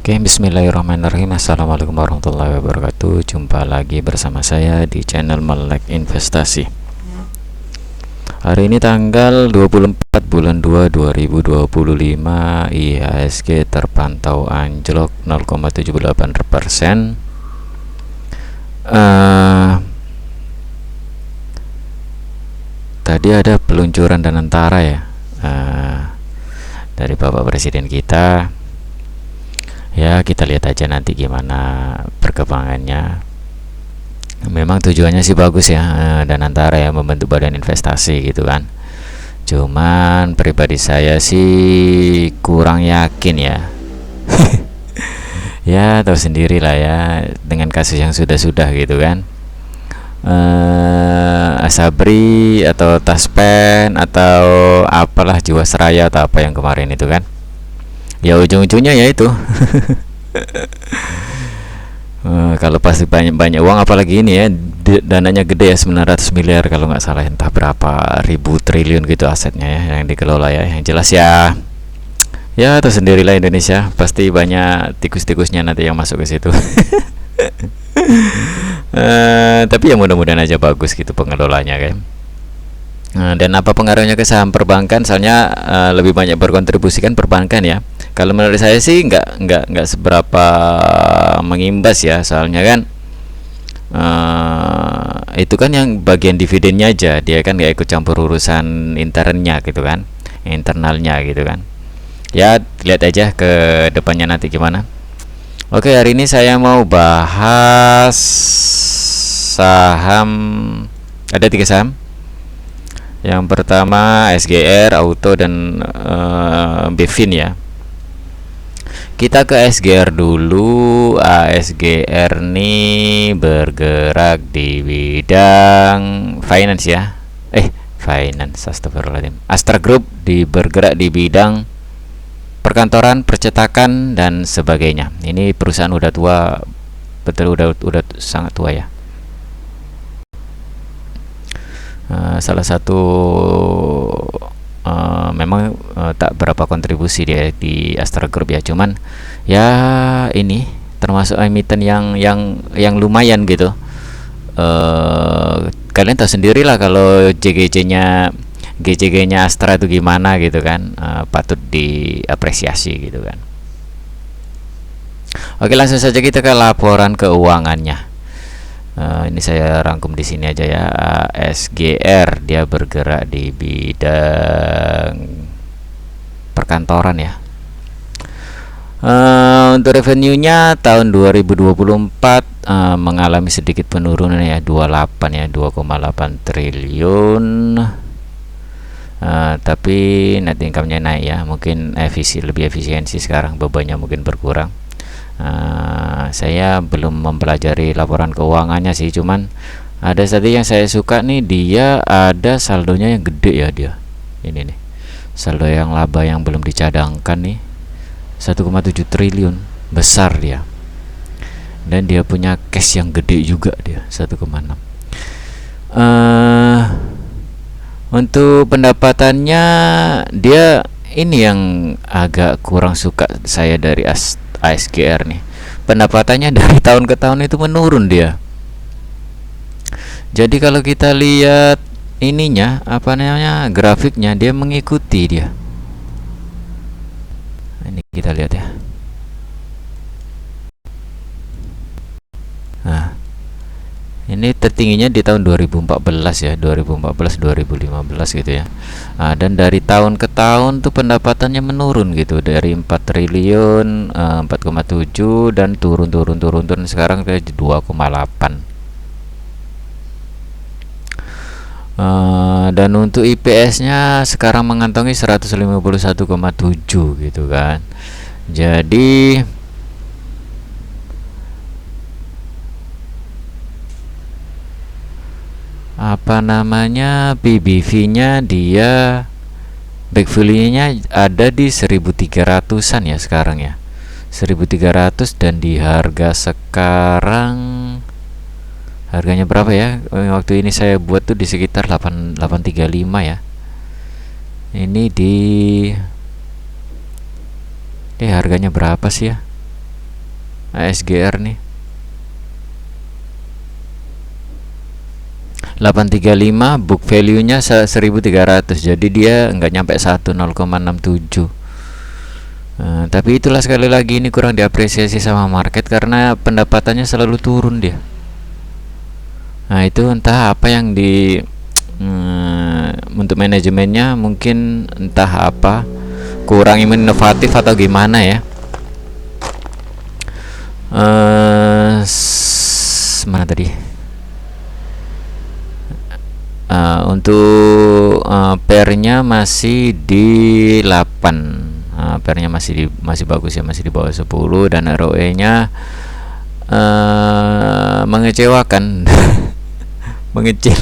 Oke, bismillahirrahmanirrahim. Assalamualaikum warahmatullahi wabarakatuh. Jumpa lagi bersama saya di channel Melek Investasi. Hari ini tanggal 24 bulan 2 2025, IHSG terpantau anjlok 0,78%. Tadi ada peluncuran Danantara ya, dari Bapak Presiden kita. Ya, kita lihat aja nanti gimana perkembangannya. Memang tujuannya sih bagus ya, Danantara ya, membentuk badan investasi gitu kan. Cuman pribadi saya sih kurang yakin ya. Ya, tahu sendiri lah ya, dengan kasus yang sudah-sudah gitu kan. Asabri atau Taspen atau apalah, Jiwasraya atau apa yang kemarin itu kan. Ya ujung-ujungnya ya itu. Kalau pasti banyak uang, apalagi ini ya, dananya gede ya, 900 miliar kalau nggak salah, entah berapa ribu triliun gitu asetnya ya yang dikelola ya. Yang jelas ya, ya tahu sendirilah Indonesia, pasti banyak tikus-tikusnya nanti yang masuk ke situ. Tapi ya mudah-mudahan aja bagus gitu pengelolanya kan. Dan apa pengaruhnya ke saham perbankan? Soalnya lebih banyak berkontribusi kan perbankan ya. Kalau menurut saya sih nggak seberapa mengimbas ya, soalnya kan itu kan yang bagian dividennya aja, dia kan nggak ikut campur urusan internnya gitu kan, internalnya gitu kan. Ya lihat aja ke depannya nanti gimana. Oke, hari ini saya mau bahas saham. Ada 3 saham. Yang pertama SGR, Auto, dan Bevin ya. Kita ke SGR dulu. ASGR nih bergerak di bidang finance ya. Finance, astagfirullahaladzim. Astra Group bergerak di bidang perkantoran, percetakan, dan sebagainya. Ini perusahaan udah tua, betul, udah sangat tua ya. Salah satu memang tak berapa kontribusi dia di Astra Group ya, cuman ya ini termasuk emiten yang lumayan gitu. Kalian tahu sendirilah kalau GJG-nya Astra itu gimana gitu kan, patut diapresiasi gitu kan. Oke, langsung saja kita ke laporan keuangannya. Ini saya rangkum di sini aja ya. SGR dia bergerak di bidang perkantoran ya. Untuk revenue-nya tahun 2024 mengalami sedikit penurunan ya, 28 ya, 2,8 triliun. Tapi net income-nya naik ya, mungkin lebih efisiensi sekarang, bebannya mungkin berkurang. Saya belum mempelajari laporan keuangannya sih, cuman ada tadi yang saya suka nih, dia ada saldonya yang gede ya, dia ini nih saldo yang laba yang belum dicadangkan nih, 1,7 triliun, besar dia. Dan dia punya cash yang gede juga, dia 1,6. Untuk pendapatannya, dia ini yang agak kurang suka saya dari ASGR nih. Pendapatannya dari tahun ke tahun itu menurun dia. Jadi kalau kita lihat ininya, apa namanya, grafiknya, dia mengikuti dia. Ini kita lihat ya. Nah, ini tertingginya di tahun 2014 ya, 2014-2015 gitu ya. Dan dari tahun ke tahun tuh pendapatannya menurun gitu, dari 4 triliun 4,7 dan turun sekarang ke 2,8. Dan untuk IPS-nya sekarang mengantongi 151,7 gitu kan. Jadi apa namanya, PBV-nya dia, back value-nya ada di 1300-an ya sekarang ya, 1300, dan di harga sekarang harganya berapa ya, waktu ini saya buat tuh di sekitar 835 ya. Ini di harganya berapa sih ya, ASGR nih 835, book value nya 1300, jadi dia nggak nyampe 1, 0,67. Tapi itulah, sekali lagi ini kurang diapresiasi sama market karena pendapatannya selalu turun dia. Nah itu entah apa yang untuk manajemennya, mungkin entah apa, kurang inovatif atau gimana ya. Mana tadi? Untuk pairnya masih di 8. Pairnya masih bagus ya, masih di bawah 10, dan ROE nya mengecewakan. Mengecil,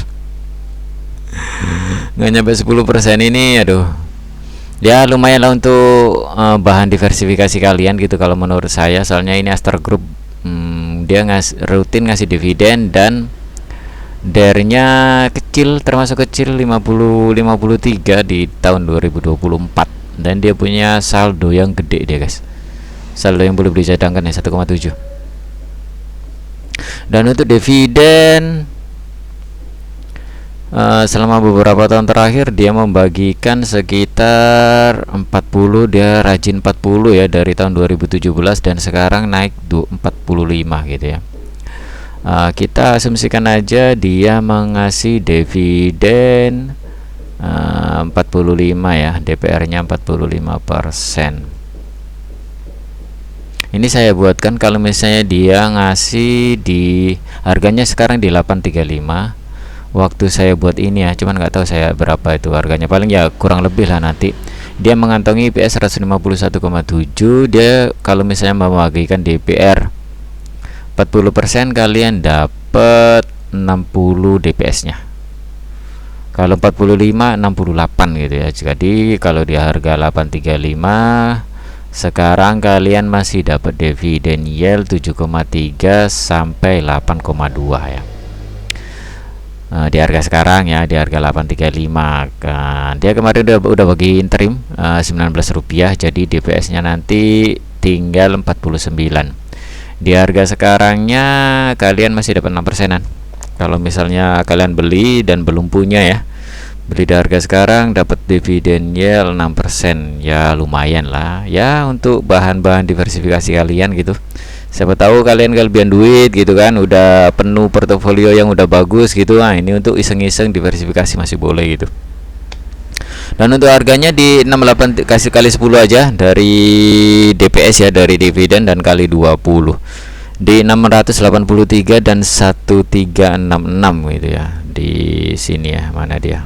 nggak nyampe 10% ini. Aduh, ya lumayan lah untuk bahan diversifikasi kalian gitu kalau menurut saya. Soalnya ini Astar Group, dia rutin ngasih dividen, dan DER-nya kecil, termasuk kecil, 53 di tahun 2024, dan dia punya saldo yang gede dia guys, saldo yang boleh dicadangkan ya 1,7. Dan untuk dividen, selama beberapa tahun terakhir dia membagikan sekitar 40, dia rajin 40 ya, dari tahun 2017 dan sekarang naik 45 gitu ya. Kita asumsikan aja dia mengasih dividen 45 ya, DPR-nya 45%. Ini saya buatkan kalau misalnya dia ngasih di harganya sekarang di 835. Waktu saya buat ini ya, cuman nggak tahu saya berapa itu harganya, paling ya kurang lebih lah nanti. Dia mengantongi IPS 151,7. Dia kalau misalnya membagikan DPR 40%, kalian dapat 60 DPS-nya. Kalau 45, 68 gitu ya. Jadi kalau di harga 835, sekarang kalian masih dapat dividen yield 7,3 sampai 8,2 ya. Di harga sekarang ya, di harga 835 kan. Dia kemarin udah bagi interim 19 rupiah, jadi DPS-nya nanti tinggal 49. Di harga sekarangnya kalian masih dapat 6%-an. Kalau misalnya kalian beli dan belum punya ya, beli di harga sekarang dapat dividen yield 6%, ya lumayan lah ya untuk bahan-bahan diversifikasi kalian gitu. Siapa tahu kalian kelebihan duit gitu kan, udah penuh portofolio yang udah bagus gitu. Nah ini untuk iseng-iseng diversifikasi masih boleh gitu. Dan untuk harganya di 68, kasih kali 10 aja dari DPS ya, dari dividen, dan kali 20 di 683 dan 1366 gitu ya. Di sini ya, mana dia?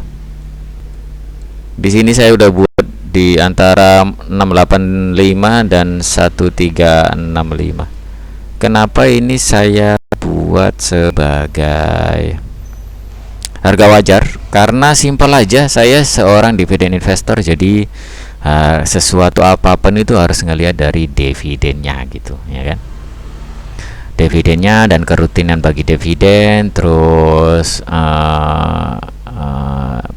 Di sini saya udah buat di antara 685 dan 1365. Kenapa ini saya buat sebagai harga wajar? Karena simpel aja, saya seorang dividen investor, jadi sesuatu apapun itu harus ngelihat dari dividennya gitu ya kan. Dividennya dan kerutinan bagi dividen, terus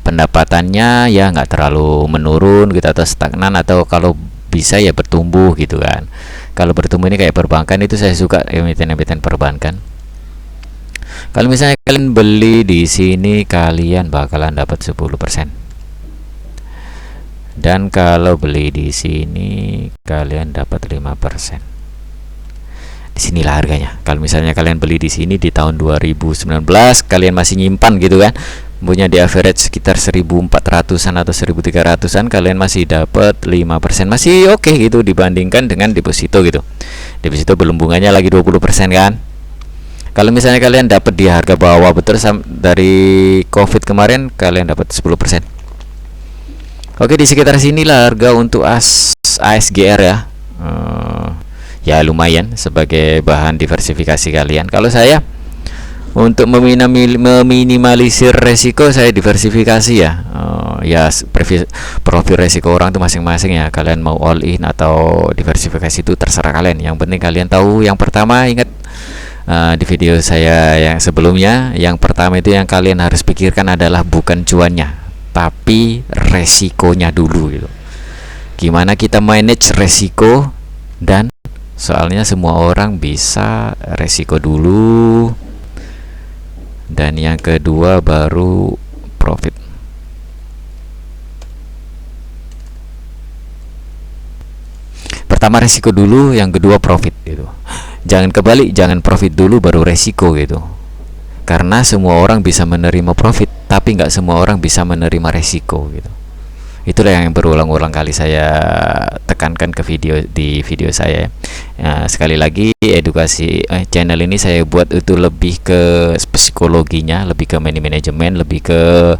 pendapatannya ya nggak terlalu menurun gitu atau stagnan, atau kalau bisa ya bertumbuh gitu kan. Kalau bertumbuh ini kayak perbankan, itu saya suka emiten-emiten perbankan. Kalau misalnya kalian beli di sini, kalian bakalan dapat 10%. Dan kalau beli di sini, kalian dapat 5%. Disinilah harganya. Kalau misalnya kalian beli di sini di tahun 2019, kalian masih nyimpan gitu kan, punya di average sekitar 1400-an atau 1300-an, kalian masih dapat 5%, masih oke gitu dibandingkan dengan deposito gitu. Deposito belum bunganya lagi 20% kan. Kalau misalnya kalian dapat di harga bawah betul dari COVID kemarin, kalian dapat 10%. Oke, di sekitar sinilah harga untuk ASGR ya. Ya lumayan sebagai bahan diversifikasi kalian. Kalau saya untuk meminimalisir resiko, saya diversifikasi ya. Ya profil resiko orang tuh masing-masing ya. Kalian mau all in atau diversifikasi itu terserah kalian. Yang penting kalian tahu. Yang pertama, ingat di video saya yang sebelumnya, yang pertama itu yang kalian harus pikirkan adalah bukan cuannya, tapi resikonya dulu gitu. Gimana kita manage resiko dan Soalnya semua orang bisa resiko dulu, dan yang kedua baru profit. Pertama resiko dulu, yang kedua profit gitu. Jangan kebalik, jangan profit dulu baru resiko gitu. Karena semua orang bisa menerima profit, tapi nggak semua orang bisa menerima resiko gitu. Itulah yang berulang-ulang kali saya tekankan ke di video saya. Sekali lagi, edukasi channel ini saya buat itu lebih ke psikologinya, lebih ke manajemen, lebih ke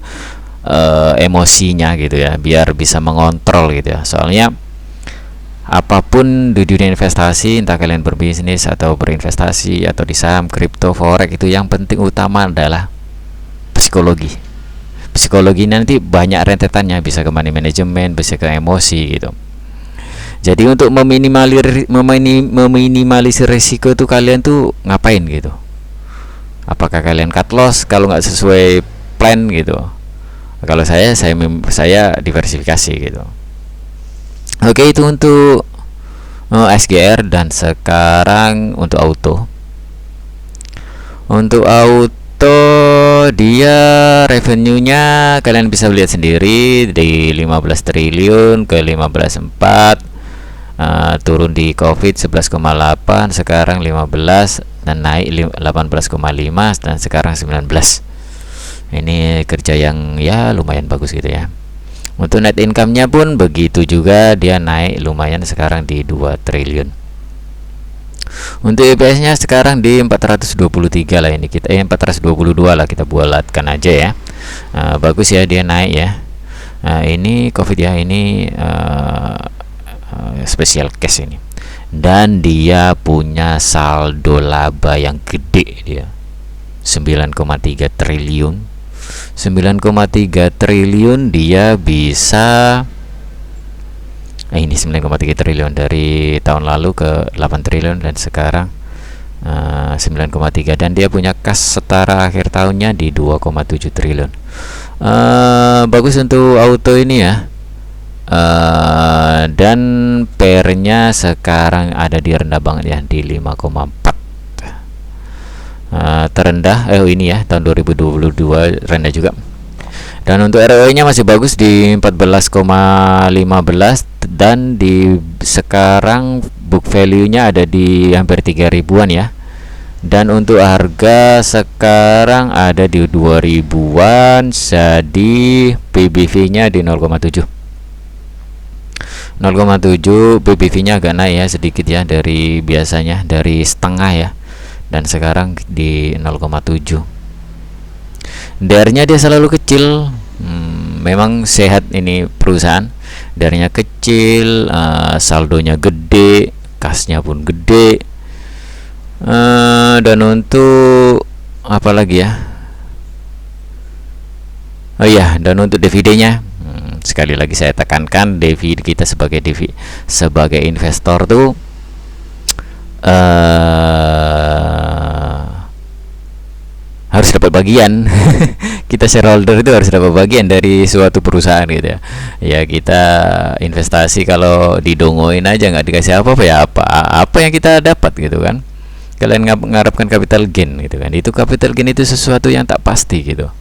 emosinya gitu ya, biar bisa mengontrol gitu ya. Soalnya apapun di dunia investasi, entah kalian berbisnis atau berinvestasi atau di saham, kripto, forex, itu yang penting utama adalah psikologi. Psikologi nanti banyak rentetannya, bisa ke money management, bisa ke emosi gitu. Jadi untuk meminimalisir risiko itu kalian tuh ngapain gitu? Apakah kalian cut loss kalau nggak sesuai plan gitu? Kalau saya diversifikasi gitu. Oke, itu untuk SGR. Dan sekarang untuk auto. Untuk auto dia revenue-nya kalian bisa lihat sendiri, di 15 triliun ke 15,4, turun di Covid 11,8, sekarang 15, dan naik 18,5, dan sekarang 19. Ini kerja yang ya lumayan bagus gitu ya. Untuk net income-nya pun begitu juga, dia naik lumayan, sekarang di 2 triliun. Untuk EPS-nya sekarang di 423 lah, ini kita 422 lah, kita bulatkan aja ya. Bagus ya, dia naik ya. Ini Covid ya, ini special case ini. Dan dia punya saldo laba yang gede, dia 9,3 triliun. 9,3 triliun dia bisa ini 9,3 triliun dari tahun lalu ke 8 triliun, dan sekarang 9,3, dan dia punya kas setara akhir tahunnya di 2,7 triliun. Bagus untuk auto ini ya. Dan PER-nya sekarang ada di rendah banget ya, di 5,4. Terendah ini ya, tahun 2022 rendah juga. Dan untuk ROE-nya masih bagus di 14,15, dan di sekarang book value-nya ada di hampir 3 ribuan ya. Dan untuk harga sekarang ada di 2000-an, jadi PBV-nya di 0,7. 0,7 PBV-nya agak naik ya, sedikit ya dari biasanya, dari setengah ya, dan sekarang di 0,7. DR-nya dia selalu kecil. Memang sehat ini perusahaan. DR-nya kecil, saldonya gede, kasnya pun gede. Dan untuk apa lagi ya? Oh iya, dan untuk dividennya, sekali lagi saya tekankan, dividen kita sebagai investor tuh harus dapat bagian. Kita shareholder itu harus dapat bagian dari suatu perusahaan gitu ya. Ya kita investasi kalau didongoin aja nggak dikasih apa-apa, ya apa yang kita dapat gitu kan. Kalian mengharapkan capital gain gitu kan. Itu capital gain itu sesuatu yang tak pasti gitu.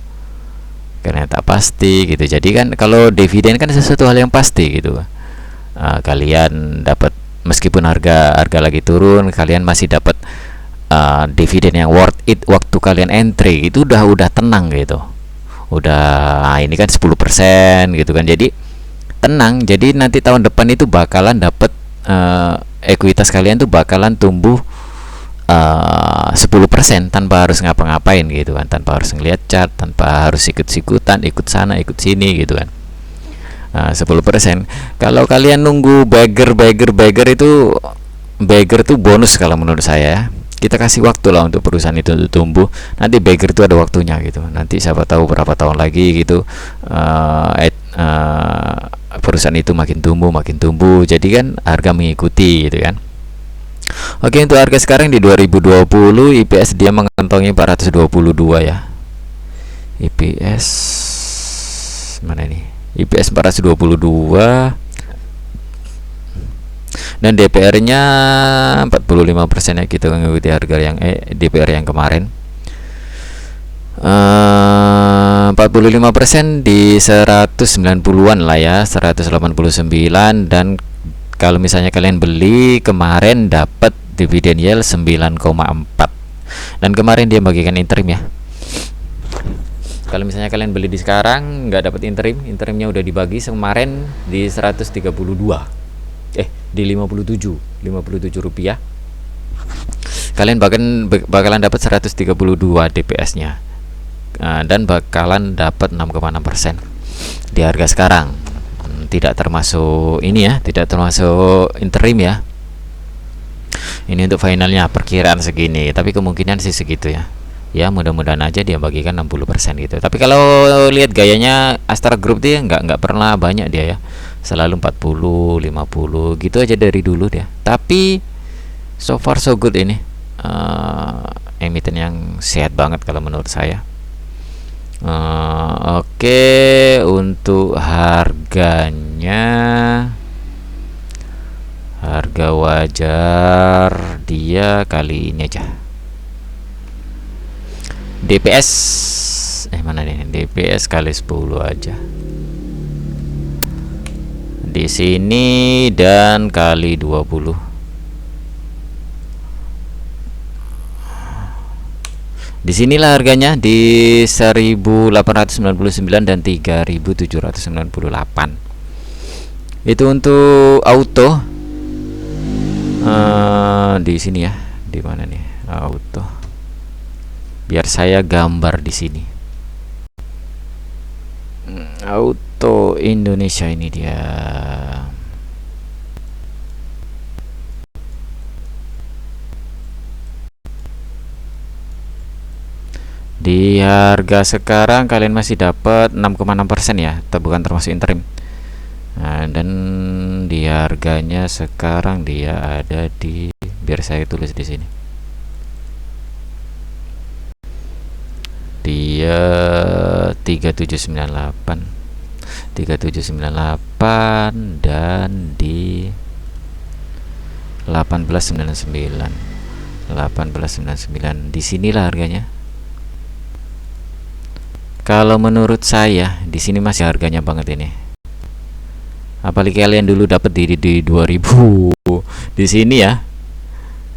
Karena tak pasti gitu. Jadi kan kalau dividen kan sesuatu hal yang pasti gitu. Kalian dapat, meskipun harga lagi turun, kalian masih dapat dividen yang worth it waktu kalian entry. Itu udah tenang gitu. Ini kan 10% gitu kan. Jadi tenang. Jadi nanti tahun depan itu bakalan dapat ekuitas kalian tuh bakalan tumbuh 10% tanpa harus ngapa-ngapain gitu kan, tanpa harus ngeliat chart, tanpa harus ikut-ikutan, ikut sana ikut sini gitu kan. 10%. Kalau kalian nunggu beggar itu, beggar tuh bonus kalau menurut saya. Kita kasih waktu lah untuk perusahaan itu untuk tumbuh. Nanti beggar itu ada waktunya gitu. Nanti siapa tahu berapa tahun lagi gitu, perusahaan itu makin tumbuh. Jadi kan harga mengikuti gitu kan. Oke, untuk harga sekarang di 2020, IPS dia mengantongi 422 ya. IPS mana ini? IPS 422. Dan DPR-nya 45% ya, kita mengikuti harga yang DPR yang kemarin. 45% di 190-an lah ya, 189. Dan kalau misalnya kalian beli kemarin dapat dividen yield 9,4. Dan kemarin dia bagikan interim ya. Kalau misalnya kalian beli di sekarang nggak dapat interimnya udah dibagi kemarin di 132. Di 57 rupiah. Kalian bakalan dapat 132 DPS-nya. Dan bakalan dapat 6,6% di harga sekarang. Tidak termasuk ini ya, tidak termasuk interim ya. Ini untuk finalnya perkiraan segini, tapi kemungkinan sih segitu ya. Ya mudah-mudahan aja dia bagikan 60% gitu. Tapi kalau lihat gayanya Astra Group dia nggak pernah banyak dia ya, selalu 40 50 gitu aja dari dulu dia. Tapi so far so good ini, emiten yang sehat banget kalau menurut saya. Oke, untuk harganya, harga wajar dia kali ini aja. DPS mana nih? DPS kali 10 aja. Di sini dan kali 20. Di sinilah harganya di 1899 dan 3798. Itu untuk auto. Di sini ya. Di mana nih? Auto. Biar saya gambar di sini. Auto Indonesia ini dia. Di harga sekarang kalian masih dapat 6,6% ya, bukan termasuk interim. Nah, dan di harganya sekarang dia ada di, biar saya tulis di sini. Dia 3798 dan di 1899. Di sinilah harganya. Kalau menurut saya di sini masih harganya banget ini. Apalagi kalian dulu dapat di 2000 di sini ya.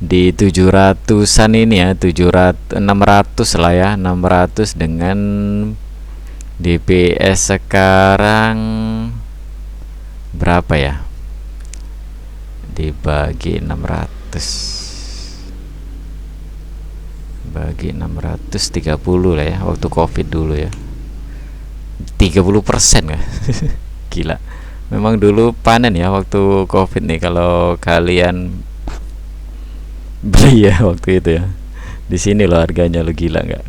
Di 700-an ini ya, 600 lah ya, 600 dengan DPS sekarang berapa ya? Dibagi 600. Bagi 630 lah ya, waktu Covid dulu ya. 30% kan? Gila. Memang dulu panen ya waktu Covid nih kalau kalian beli ya waktu itu ya. Di sini loh harganya, lo gila nggak?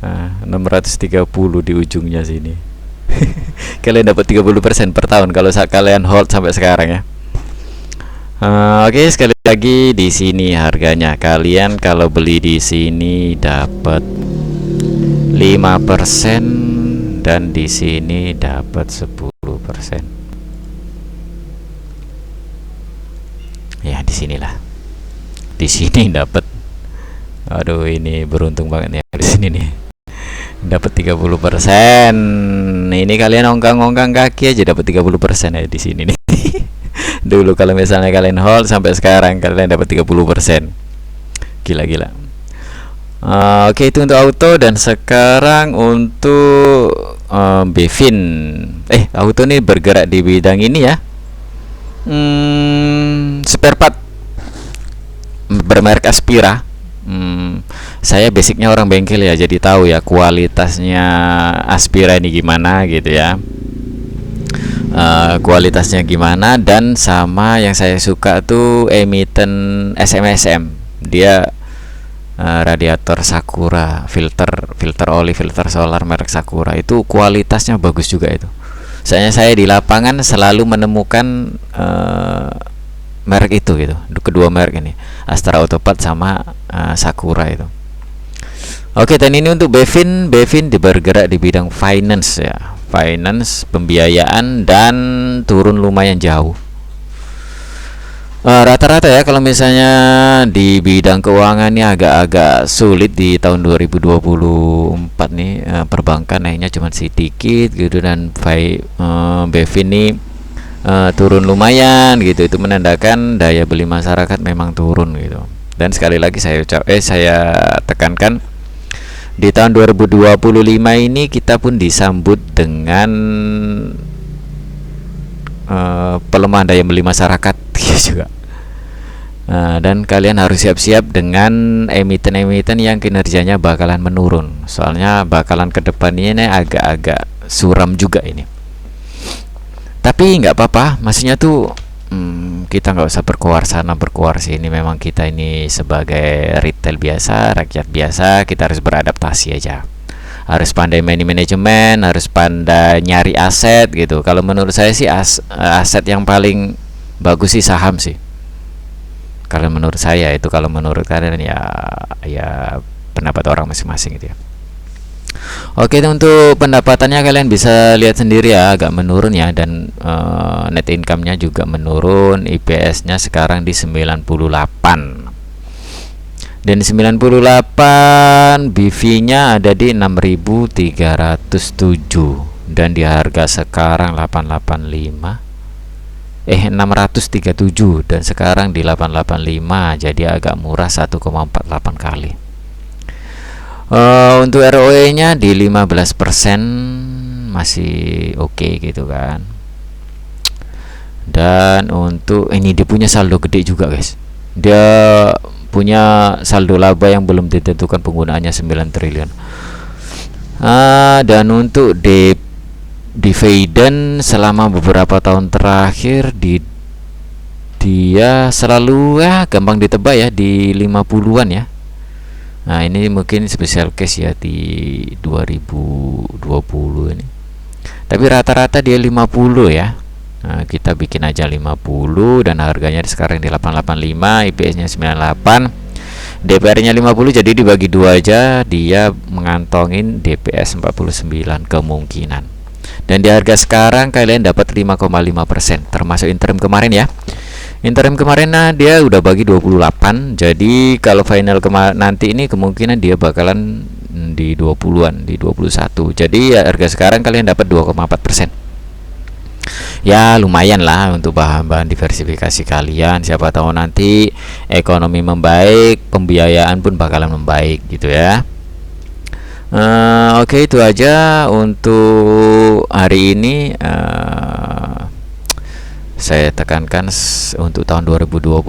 Nah, 630 di ujungnya sini. Kalian dapat 30% per tahun kalau kalian hold sampai sekarang ya. Oke, sekali lagi di sini harganya. Kalian kalau beli di sini dapat 5% dan di sini dapat 10%. Ya, di sinilah. Di sini dapat. Aduh, ini beruntung banget ya di sini nih. Dapat 30%. Ini kalian ongkang-ongkang kaki aja dapat 30% ya di sini nih. Dulu kalau misalnya kalian hold sampai sekarang kalian dapat 30%. Gila-gila. Oke, itu untuk auto. Dan sekarang untuk Bevin. Auto nih bergerak di bidang ini ya. Spare part bermerek Aspira. Saya basicnya orang bengkel ya, jadi tahu ya kualitasnya Aspira ini gimana gitu ya. Kualitasnya gimana. Dan sama yang saya suka tuh emiten SMSM, dia radiator Sakura, filter oli, filter solar merek Sakura, itu kualitasnya bagus juga itu. Soalnya saya di lapangan selalu menemukan merek itu gitu, kedua merek ini, Astra Autopart sama Sakura itu. Oke, dan ini untuk Bevin bergerak di bidang finance ya, finance, pembiayaan, dan turun lumayan jauh. Rata-rata ya kalau misalnya di bidang keuangan ini agak-agak sulit di tahun 2024 nih, perbankan naiknya cuma sedikit gitu, dan BEF ini turun lumayan gitu. Itu menandakan daya beli masyarakat memang turun gitu. Dan sekali lagi saya tekankan, di tahun 2025 ini kita pun disambut dengan pelemahan daya beli masyarakat juga. Dan kalian harus siap-siap dengan emiten-emiten yang kinerjanya bakalan menurun. Soalnya bakalan ke depan ini agak-agak suram juga ini. Tapi nggak apa-apa, maksudnya tuh kita nggak usah berkoar sana berkoar sini. Memang kita ini sebagai retail biasa, rakyat biasa, kita harus beradaptasi aja. Harus pandai manajemen, harus pandai nyari aset gitu. Kalau menurut saya sih aset yang paling bagus sih saham sih. Kalau menurut saya itu, kalau menurut kalian ya pendapat orang masing-masing gitu ya. Oke, untuk pendapatannya kalian bisa lihat sendiri ya, agak menurun ya, dan net income-nya juga menurun. IPS-nya sekarang di 98. Dan 98, BV-nya ada di 6.307, dan di harga sekarang 637, dan sekarang di 885, jadi agak murah, 1,48 kali. Untuk ROE-nya di 15%, masih oke gitu kan. Dan untuk ini dia punya saldo gede juga guys. Dia punya saldo laba yang belum ditentukan penggunaannya 9 triliun. Dan untuk dividen selama beberapa tahun terakhir dia selalu gampang ditebak ya, di 50-an ya. Nah, ini mungkin special case ya di 2020 ini. Tapi rata-rata dia 50 ya. Nah, kita bikin aja 50, dan harganya sekarang di 885, IPS-nya 98, DPR-nya 50, jadi dibagi 2 aja, dia mengantongin DPS 49 kemungkinan. Dan di harga sekarang kalian dapat 5,5%, termasuk interim kemarin ya. Interim kemarin dia udah bagi 28, jadi kalau final nanti ini kemungkinan dia bakalan di 20-an, di 21. Jadi ya, harga sekarang kalian dapat 2,4%. Ya lumayan lah untuk bahan-bahan diversifikasi kalian. Siapa tahu nanti ekonomi membaik, pembiayaan pun bakalan membaik gitu ya. Oke, itu aja untuk hari ini. Saya tekankan untuk tahun 2025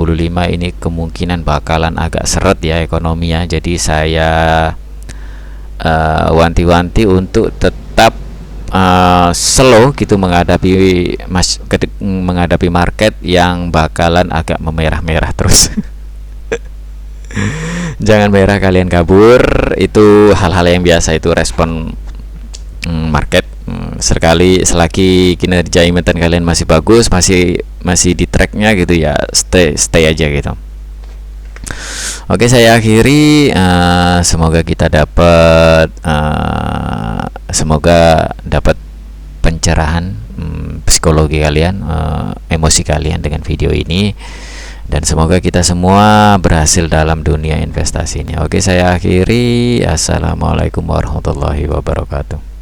ini kemungkinan bakalan agak seret ya ekonominya. Jadi saya wanti-wanti untuk tetap slow gitu menghadapi market yang bakalan agak memerah-merah terus. Jangan merah kalian kabur, itu hal-hal yang biasa, itu respon market. Selagi kinerja emiten kalian masih bagus, masih di tracknya gitu ya, stay aja gitu. Oke, saya akhiri. Semoga dapat pencerahan psikologi kalian, emosi kalian dengan video ini, dan semoga kita semua berhasil dalam dunia investasi ini. Oke, saya akhiri. Assalamualaikum warahmatullahi wabarakatuh.